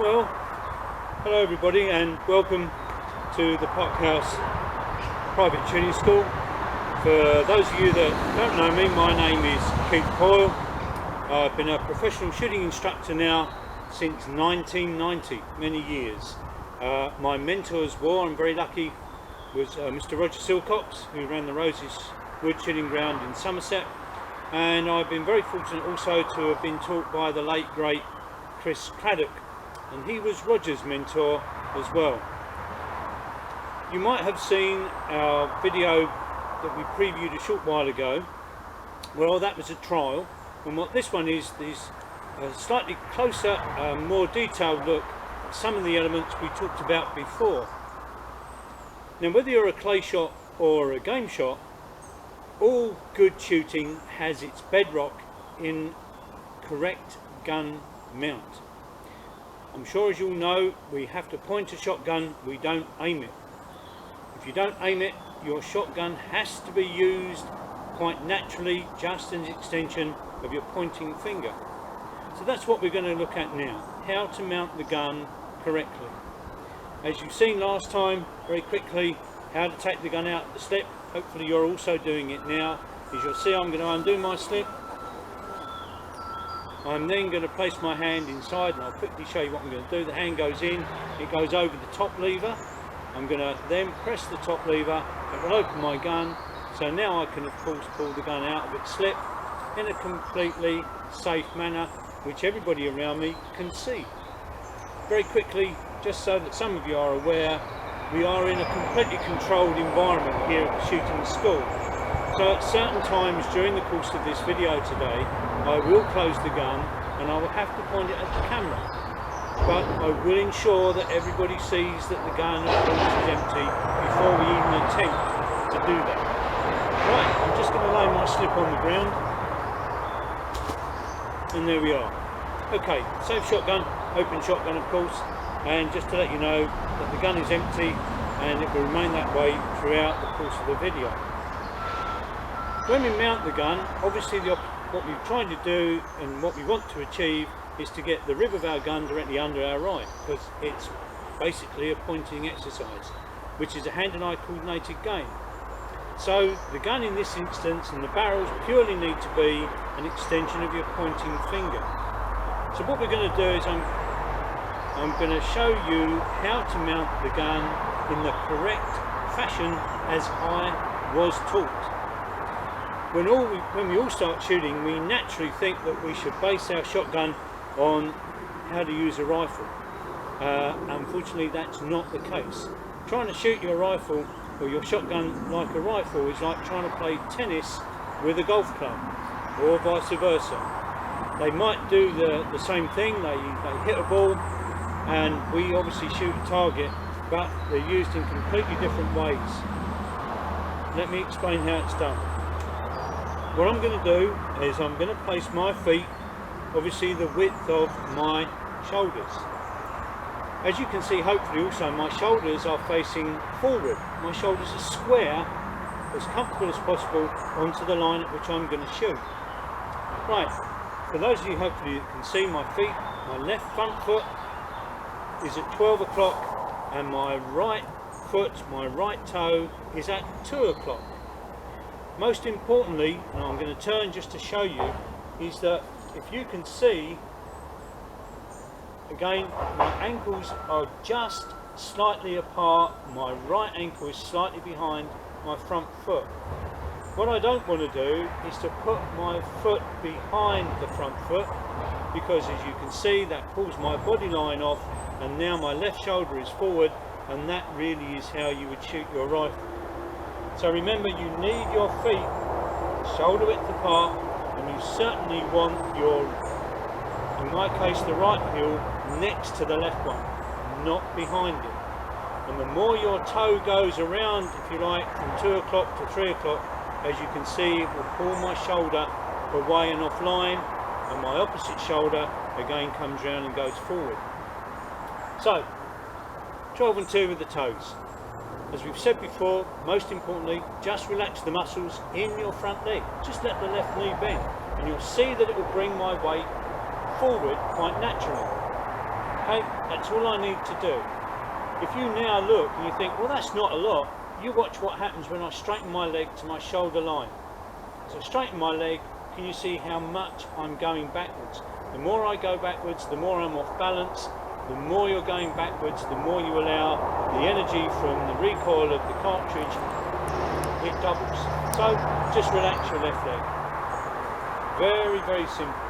Well, hello everybody and welcome to the Parkhouse Private Shooting School. For those of you that don't know me, my name is Keith Coyle. I've been a professional shooting instructor now since 1990, many years. My mentors were, I'm very lucky, was Mr. Roger Silcox, who ran the Roses Wood Shooting Ground in Somerset, and I've been very fortunate also to have been taught by the late great Chris Craddock, and he was Roger's mentor as well. You might have seen our video that we previewed a short while ago. Well, that was a trial, and what this one is a slightly closer, more detailed look at some of the elements we talked about before. Now, whether you're a clay shot or a game shot, all good shooting has its bedrock in correct gun mount. I'm sure, as you'll know, we have to point a shotgun, we don't aim it. If you don't aim it, your shotgun has to be used quite naturally, just as an extension of your pointing finger. So that's what we're going to look at now, how to mount the gun correctly. As you've seen last time, very quickly, how to take the gun out of the slip. Hopefully you're also doing it now. As you'll see, I'm going to undo my slip. I'm then going to place my hand inside, and I'll quickly show you what I'm going to do. The hand goes in, it goes over the top lever. I'm going to then press the top lever, it will open my gun. So now I can of course pull the gun out of its slip in a completely safe manner, which everybody around me can see. Very quickly, just so that some of you are aware, we are in a completely controlled environment here at the shooting school. So at certain times during the course of this video today, I will close the gun and I will have to point it at the camera. But I will ensure that everybody sees that the gun of course is empty before we even attempt to do that. Right, I'm just going to lay my slip on the ground. And there we are. Okay, safe shotgun, open shotgun of course. And just to let you know that the gun is empty and it will remain that way throughout the course of the video. When we mount the gun, obviously what we're trying to do and what we want to achieve is to get the rib of our gun directly under our eye, because it's basically a pointing exercise, which is a hand and eye coordinated game. So the gun in this instance and the barrels purely need to be an extension of your pointing finger. So what we're going to do is I'm going to show you how to mount the gun in the correct fashion as I was taught. When we all start shooting, we naturally think that we should base our shotgun on how to use a rifle. Unfortunately, that's not the case. Trying to shoot your rifle or your shotgun like a rifle is like trying to play tennis with a golf club, or vice versa. They might do the same thing, they hit a ball and we obviously shoot a target, but they're used in completely different ways. Let me explain how it's done. What I'm going to do is I'm going to place my feet, obviously the width of my shoulders. As you can see, hopefully also my shoulders are facing forward. My shoulders are square, as comfortable as possible, onto the line at which I'm going to shoot. Right, for those of you hopefully that can see my feet, my left front foot is at 12 o'clock and my right foot, my right toe, is at 2 o'clock. Most importantly, and I'm going to turn just to show you, is that if you can see, again, my ankles are just slightly apart, my right ankle is slightly behind my front foot. What I don't want to do is to put my foot behind the front foot, because as you can see, that pulls my body line off and now my left shoulder is forward, and that really is how you would shoot your rifle. So remember, you need your feet shoulder width apart, and you certainly want your, in my case, the right heel next to the left one, not behind it. And the more your toe goes around, if you like, from 2 o'clock to 3 o'clock, as you can see, it will pull my shoulder away and offline, and my opposite shoulder again comes round and goes forward. So 12 and 2 with the toes. As we've said before, most importantly, just relax the muscles in your front leg. Just let the left knee bend and you'll see that it will bring my weight forward quite naturally. Okay, that's all I need to do. If you now look and you think, well, that's not a lot, you watch what happens when I straighten my leg to my shoulder line. So straighten my leg, can you see how much I'm going backwards? The more I go backwards, the more I'm off balance. The more you're going backwards, the more you allow the energy from the recoil of the cartridge, it doubles. So just relax your left leg. Very, very simple.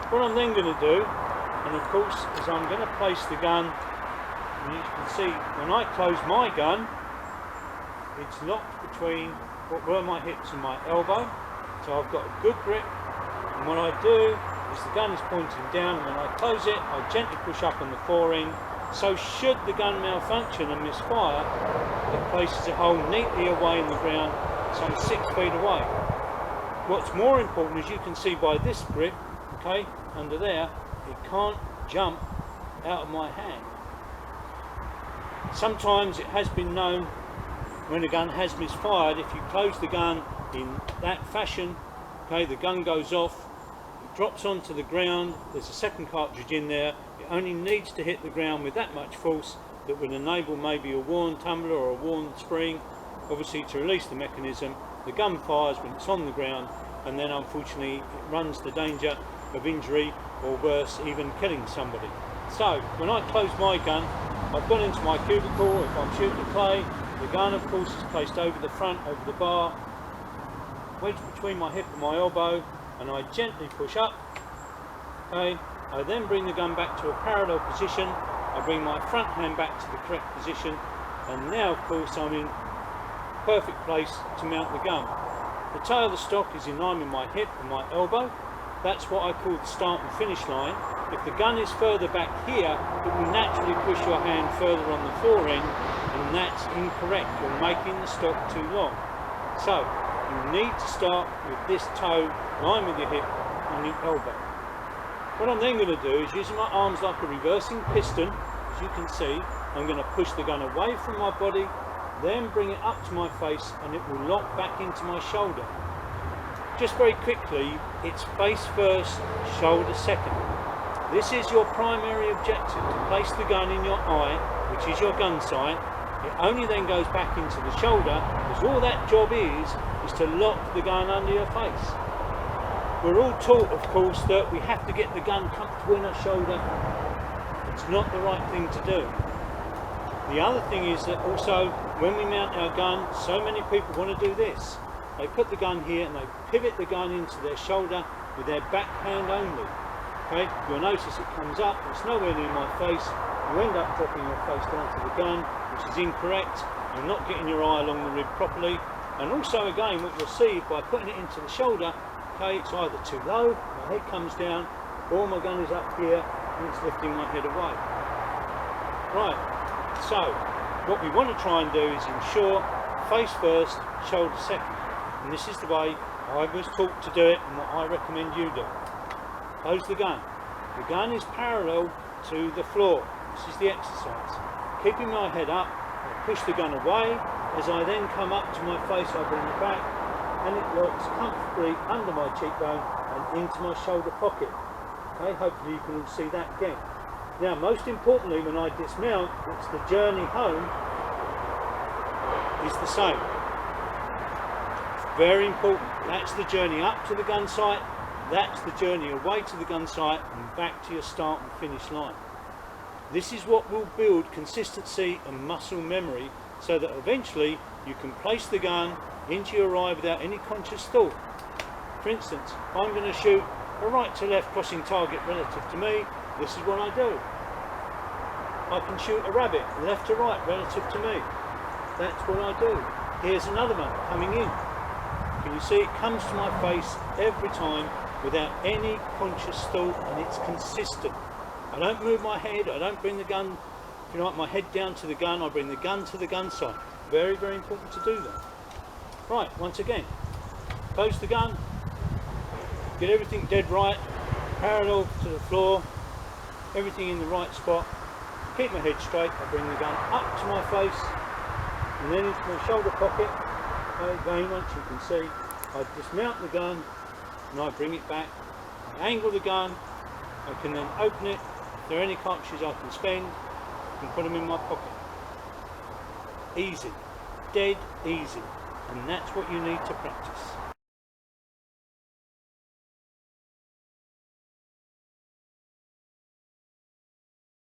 What I'm then going to do, and of course, is I'm going to place the gun, and you can see when I close my gun, it's locked between what were my hips and my elbow. So I've got a good grip, and what I do is the gun is pointing down, and when I close it, I gently push up on the fore-end. So should the gun malfunction and misfire, it places a hole neatly away in the ground, some 6 feet away. What's more important, as you can see by this grip, okay, under there, it can't jump out of my hand. Sometimes it has been known when a gun has misfired, if you close the gun in that fashion, okay, the gun goes off, it drops onto the ground, there's a second cartridge in there, it only needs to hit the ground with that much force that would enable maybe a worn tumbler or a worn spring, obviously to release the mechanism. The gun fires when it's on the ground, and then unfortunately it runs the danger of injury, or worse, even killing somebody. So when I close my gun, I've gone into my cubicle. If I'm shooting a clay, the gun of course is placed over the front, over the bar, wedged between my hip and my elbow, and I gently push up. Okay, I then bring the gun back to a parallel position. I bring my front hand back to the correct position, and now of course I'm in perfect place to mount the gun. The toe of the stock is in line with my hip and my elbow. That's what I call the start and finish line. If the gun is further back here, it will naturally push your hand further on the fore end, and that's incorrect. You're making the stock too long. So you need to start with this toe in line with your hip and your elbow. What I'm then going to do is, using my arms like a reversing piston, as you can see, I'm going to push the gun away from my body, then bring it up to my face, and it will lock back into my shoulder. Just very quickly, it's face first, shoulder second. This is your primary objective, to place the gun in your eye, which is your gun sight. It only then goes back into the shoulder, because all that job is to lock the gun under your face. We're all taught, of course, that we have to get the gun comfortable in our shoulder. It's not the right thing to do. The other thing is that also, when we mount our gun, so many people want to do this. They put the gun here and they pivot the gun into their shoulder with their back hand only. Okay, you'll notice it comes up, it's nowhere near my face. You end up dropping your face down to the gun, which is incorrect. You're not getting your eye along the rib properly. And also again, what you'll see, by putting it into the shoulder, okay, it's either too low, my head comes down, or my gun is up here and it's lifting my head away. Right, so what we want to try and do is ensure face first, shoulder second. And this is the way I was taught to do it, and what I recommend you do. Close the gun. The gun is parallel to the floor. This is the exercise. Keeping my head up, I push the gun away. As I then come up to my face, I bring it back, and it locks comfortably under my cheekbone and into my shoulder pocket. Okay, hopefully you can all see that again. Now, most importantly, when I dismount, it's the journey home is the same. Very important. That's the journey up to the gun sight, that's the journey away to the gun sight, and back to your start and finish line. This is what will build consistency and muscle memory, so that eventually you can place the gun into your eye without any conscious thought. For instance, if I'm going to shoot a right to left crossing target relative to me, this is what I do. I can shoot a rabbit left to right relative to me. That's what I do. Here's another one coming in. Can you see it comes to my face every time without any conscious thought, and it's consistent. I don't move my head, I don't bring the gun, if you like, my head down to the gun, I bring the gun to the gun sight. Very, very important to do that. Right, once again, close the gun, get everything dead right, parallel to the floor, everything in the right spot, keep my head straight, I bring the gun up to my face, and then into my shoulder pocket. Again, once you can see, I dismount the gun and I bring it back, I angle the gun, I can then open it, If there are any cartridges I can spend, I can put them in my pocket. Easy, dead easy, and that's what you need to practice.